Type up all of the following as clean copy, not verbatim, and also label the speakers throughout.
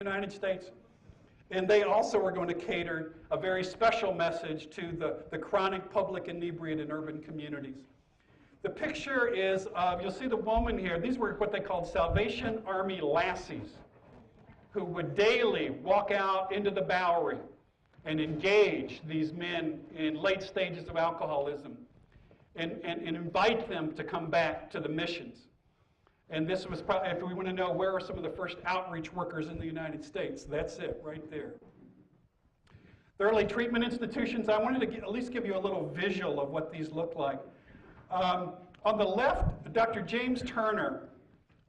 Speaker 1: United States. And they also are going to cater a very special message to the chronic public inebriate in urban communities. The picture is, you'll see the woman here. These were what they called Salvation Army lassies, who would daily walk out into the Bowery and engage these men in late stages of alcoholism and invite them to come back to the missions. And this was probably, if we want to know where are some of the first outreach workers in the United States, that's it right there. The early treatment institutions, I wanted to at least give you a little visual of what these look like. On the left, Dr. James Turner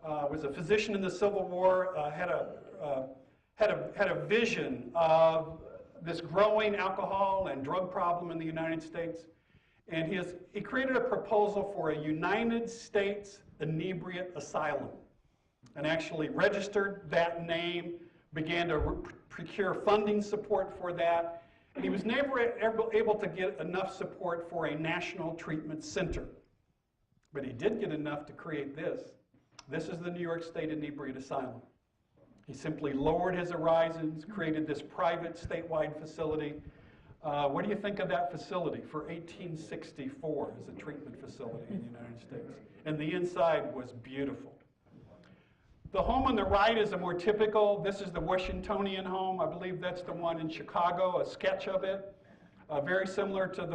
Speaker 1: was a physician in the Civil War, had a vision of this growing alcohol and drug problem in the United States. And he created a proposal for a United States Inebriate Asylum, and actually registered that name, began to procure funding support for that, and he was never able to get enough support for a national treatment center. But he did get enough to create this. This is the New York State Inebriate Asylum. He simply lowered his horizons, created this private statewide facility. What do you think of that facility for 1864 as a treatment facility in the United States? And the inside was beautiful. The home on the right is a more typical, this is the Washingtonian home. I believe that's the one in Chicago, a sketch of it. Very similar to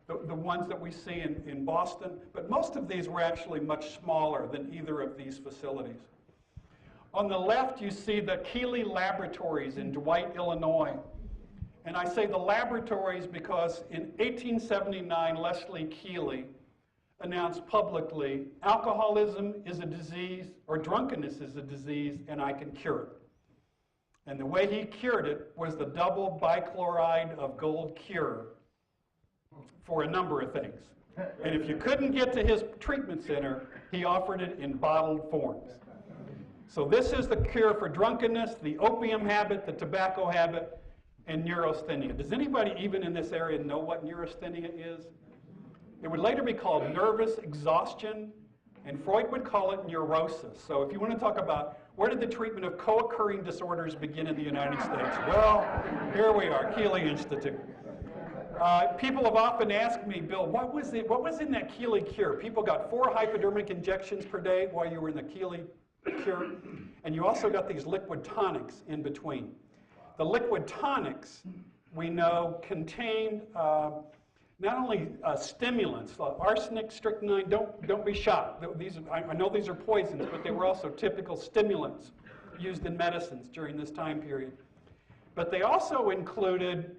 Speaker 1: the ones that we see in Boston. But most of these were actually much smaller than either of these facilities. On the left, you see the Keeley Laboratories in Dwight, Illinois. And I say the laboratories because in 1879, Leslie Keeley announced publicly, alcoholism is a disease, or drunkenness is a disease, and I can cure it. And the way he cured it was the double bichloride of gold cure for a number of things. And if you couldn't get to his treatment center, he offered it in bottled forms. So this is the cure for drunkenness, the opium habit, the tobacco habit, and neurasthenia. Does anybody even in this area know what neurasthenia is? It would later be called nervous exhaustion, and Freud would call it neurosis. So if you want to talk about where did the treatment of co-occurring disorders begin in the United States? Well, here we are, Keeley Institute. People have often asked me, Bill, what was in that Keeley cure? People got 4 hypodermic injections per day while you were in the Keeley cure, and you also got these liquid tonics in between. The liquid tonics, we know, contain not only stimulants, arsenic, strychnine. Don't be shocked. I know these are poisons, but they were also typical stimulants used in medicines during this time period. But they also included